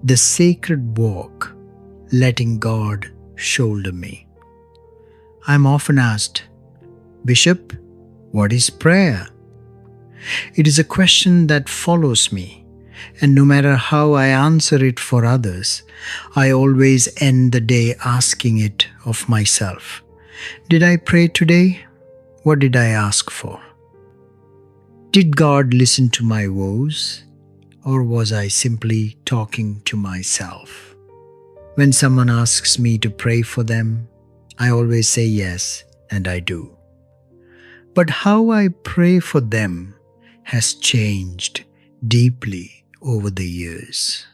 the sacred walk, letting God shoulder me. I am often asked, Bishop, what is prayer? It is a question that follows me, and no matter how I answer it for others, I always end the day asking it of myself. Did I pray today? What did I ask for? Did God listen to my woes, or was I simply talking to myself? When someone asks me to pray for them, I always say yes, and I do. But how I pray for them has changed deeply over the years.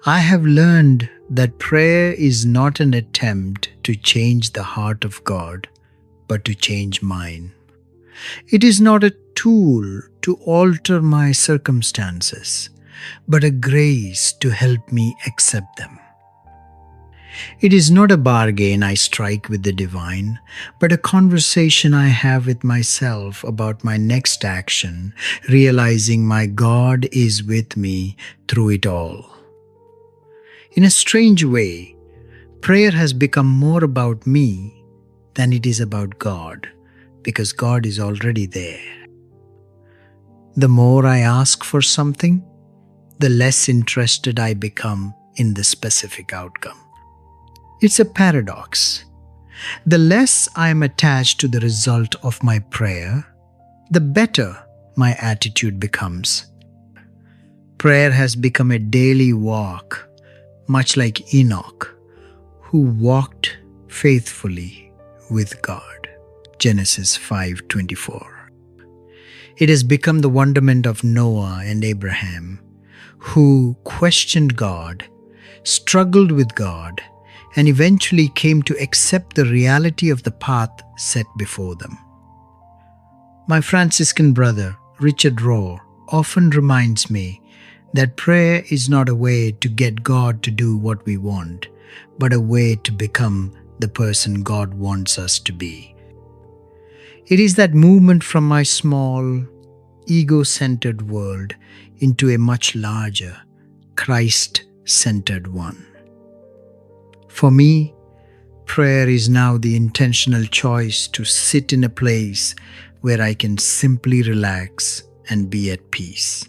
I have learned that prayer is not an attempt to change the heart of God, but to change mine. It is not a tool to alter my circumstances, but a grace to help me accept them. It is not a bargain I strike with the divine, but a conversation I have with myself about my next action, realizing my God is with me through it all. In a strange way, prayer has become more about me than it is about God, because God is already there. The more I ask for something, the less interested I become in the specific outcome. It's a paradox. The less I am attached to the result of my prayer, the better my attitude becomes. Prayer has become a daily walk, much like Enoch, who walked faithfully with God. Genesis 5:24. It has become the wonderment of Noah and Abraham, who questioned God, struggled with God, and eventually came to accept the reality of the path set before them. My Franciscan brother, Richard Rohr, often reminds me that prayer is not a way to get God to do what we want, but a way to become the person God wants us to be. It is that movement from my small, ego-centered world into a much larger, Christ-centered one. For me, prayer is now the intentional choice to sit in a place where I can simply relax and be at peace.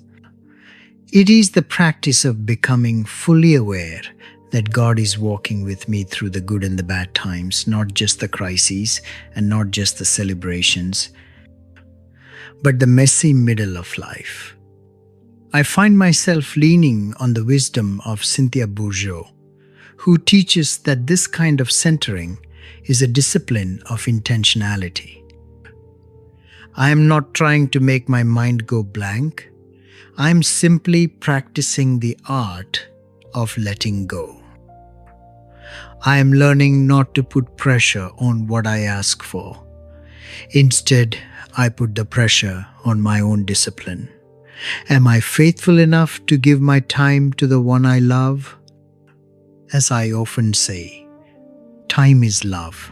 It is the practice of becoming fully aware that God is walking with me through the good and the bad times, not just the crises and not just the celebrations, but the messy middle of life. I find myself leaning on the wisdom of Cynthia Bourgeault, who teaches that this kind of centering is a discipline of intentionality. I am not trying to make my mind go blank. I am simply practicing the art of letting go. I am learning not to put pressure on what I ask for. Instead, I put the pressure on my own discipline. Am I faithful enough to give my time to the one I love? As I often say, time is love.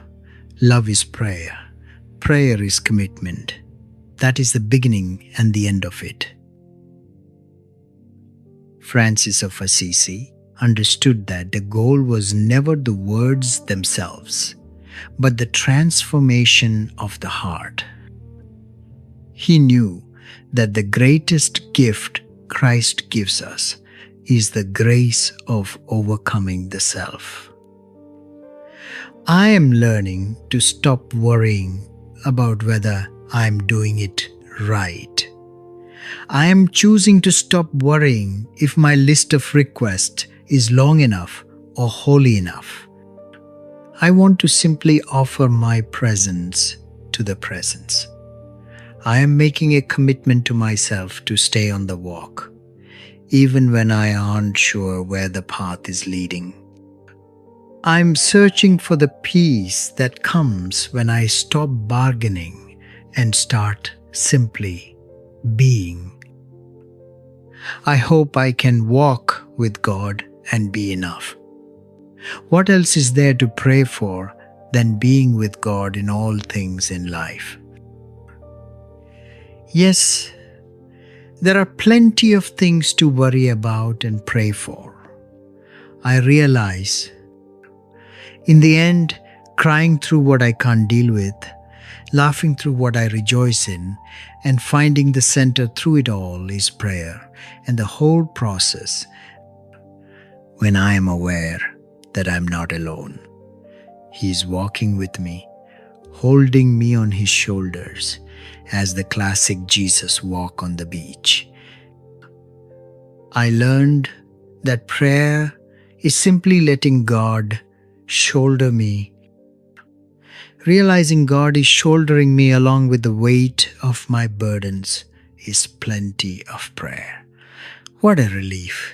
Love is prayer. Prayer is commitment. That is the beginning and the end of it. Francis of Assisi understood that the goal was never the words themselves, but the transformation of the heart. He knew that the greatest gift Christ gives us is the grace of overcoming the self. I am learning to stop worrying about whether I am doing it right. I am choosing to stop worrying if my list of requests is long enough or holy enough. I want to simply offer my presence to the presence. I am making a commitment to myself to stay on the walk, even when I aren't sure where the path is leading. I'm searching for the peace that comes when I stop bargaining and start simply being. I hope I can walk with God and be enough. What else is there to pray for than being with God in all things in life? Yes, There are plenty of things to worry about and pray for. I realize, in the end, crying through what I can't deal with, laughing through what I rejoice in, and finding the center through it all is prayer. And the whole process, when I am aware that I'm not alone. He is walking with me, holding me on his shoulders, as the classic Jesus walk on the beach. I learned that prayer is simply letting God shoulder me. Realizing God is shouldering me along with the weight of my burdens is plenty of prayer. What a relief.